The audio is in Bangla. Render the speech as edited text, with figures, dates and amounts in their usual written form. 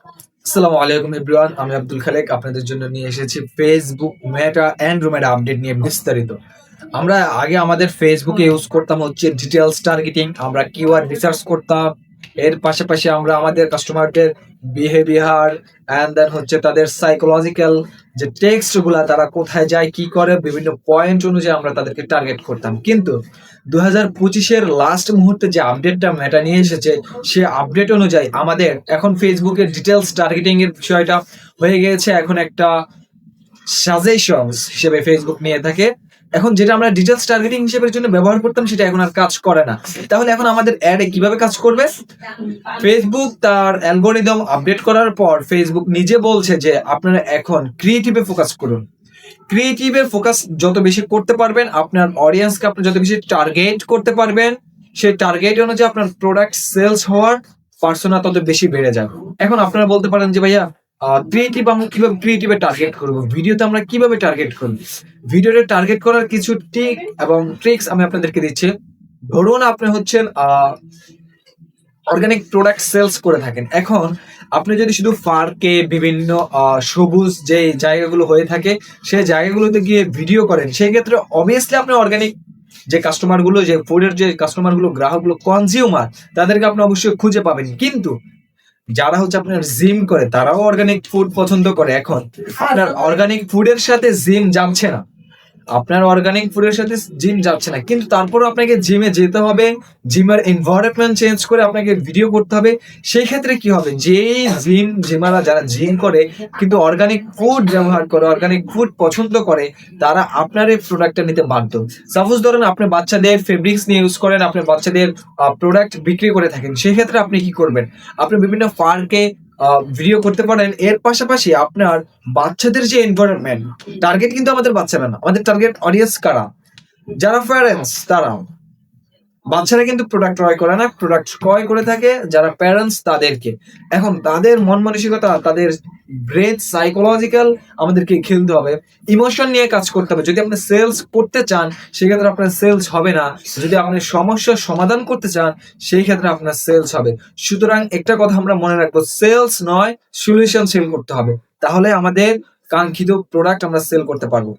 আসসালামু আলাইকুম এভরিওয়ান, আমি আব্দুল খালেক আপনাদের জন্য নিয়ে এসেছি ফেসবুক মেটা অ্যান্ড্রয়েড আপডেট নিয়ে বিস্তারিত। আমরা আগে আমাদের ফেসবুকে ইউজ করতাম হচ্ছে ডিটেলস টার্গেটিং, আমরা কিওয়ার্ড রিসার্চ করতাম। এর পাশাপাশি আমরা আমাদের কাস্টমারদের বিহেভিয়ার অ্যান্ড দেন হচ্ছে তাদের সাইকোলজিক্যাল যে টেক্সট গুলা, তারা কোথায় যায় কি করে, বিভিন্ন পয়েন্ট অনুযায়ী আমরা তাদেরকে টার্গেট করতাম। কিন্তু 2025-এর লাস্ট মুহূর্তে যে আপডেটটা মেটা নিয়ে এসেছে, সে আপডেট অনুযায়ী আমাদের এখন ফেসবুকের ডিটেলস টার্গেটিং এর বিষয়টা হয়ে গিয়েছে এখন একটা সাজেশনস হিসেবে ফেসবুক নিয়ে থাকে। এখন যেটা আমরা ডিটেলস টার্গেটিং হিসেবের জন্য ব্যবহার করতাম, সেটা এখন আর কাজ করে না। তাহলে এখন আমাদের অ্যাডে কিভাবে কাজ করবে? ফেসবুক তার অ্যালগোরিদম আপডেট করার পর ফেসবুক নিজে বলছে যে আপনারা এখন ক্রিয়েটিভে ফোকাস করুন। ক্রিয়েটিভের ফোকাস যত বেশি করতে পারবেন, আপনার অডিয়েন্সকে আপনি যত বেশি টার্গেট করতে পারবেন, সেই টার্গেট অনুযায়ী আপনার প্রোডাক্ট সেলস হওয়ার পার্সোনা তত বেশি বেড়ে যাবে। এখন আপনারা বলতে পারেন যে ভাইয়া, ক্রিয়েটিভ আমরা কিভাবে ক্রিয়েটিভে টার্গেট করবো, ভিডিওতে আমরা কিভাবে টার্গেট করবো? ভিডিওতে টার্গেট করার কিছু টিক এবং ট্রিক্স আমি আপনাদেরকে দিচ্ছি। ধরুন আপনি হচ্ছেন অর্গানিক প্রোডাক্ট সেলস করে থাকেন। এখন আপনি যদি শুধু পার্কে বিভিন্ন সবুজ যে জায়গাগুলো হয়ে থাকে, সেই জায়গাগুলোতে গিয়ে ভিডিও করেন, সেই ক্ষেত্রে অবভিয়াসলি আপনি অর্গানিক যে কাস্টমার গুলো, যে ফুডের যে কাস্টমার গুলো, গ্রাহক গুলো, কনজিউমার, তাদেরকে আপনি অবশ্যই খুঁজে পাবেন। কিন্তু যারা হচ্ছে আপনার জিম করে, তারাও অর্গানিক ফুড পছন্দ করে। এখন আপনার অর্গানিক ফুডের সাথে জিম জানছে না, আপনার অর্গানিক ফুডের সাথে জিম যাচ্ছে না, কিন্তু তারপরও আপনাকে জিমে যেতে হবে। জিমের এনভায়রনমেন্ট চেঞ্জ করে আপনাকে ভিডিও করতে হবে। সেই ক্ষেত্রে কি হবে, যেই জিমারা যারা জিম করে কিন্তু অর্গানিক ফুড ব্যবহার করে, অর্গানিক ফুড পছন্দ করে, তারা আপনার এই প্রোডাক্টটা নিতে বাধ্য। সাপোজ ধরেন আপনি বাচ্চাদের ফেব্রিক্স নিয়ে ইউজ করেন, আপনি বাচ্চাদের প্রোডাক্ট বিক্রি করে থাকেন, সেই ক্ষেত্রে আপনি কি করবেন? আপনি বিভিন্ন পার্কে ভিডিও করতে পারেন। এর পাশাপাশি আপনার বাচ্চাদের যে এনভায়রনমেন্ট, টার্গেট কিন্তু আমাদের বাচ্চারা না, আমাদের টার্গেট অডিয়েন্স কারা? যারা প্যারেন্টস, তারা। বাচ্চারা কিন্তু প্রোডাক্ট ক্রয় করে না, প্রোডাক্ট ক্রয় করে থাকে যারা প্যারেন্টস, তাদেরকে। এখন তাদের মন মানসিকতা, তাদের ব্রেন সাইকোলজিক্যাল আমাদেরকে খেলতে হবে, ইমোশন নিয়ে কাজ করতে হবে। যদি আপনি সেলস করতে চান, সেক্ষেত্রে আপনার সেলস হবে না। যদি আপনি সমস্যার সমাধান করতে চান, সেই ক্ষেত্রে আপনার সেলস হবে। সুতরাং একটা কথা আমরা মনে রাখবো, সেলস নয়, সলিউশন সেল করতে হবে। তাহলে আমাদের কাঙ্ক্ষিত প্রোডাক্ট আমরা সেল করতে পারবো।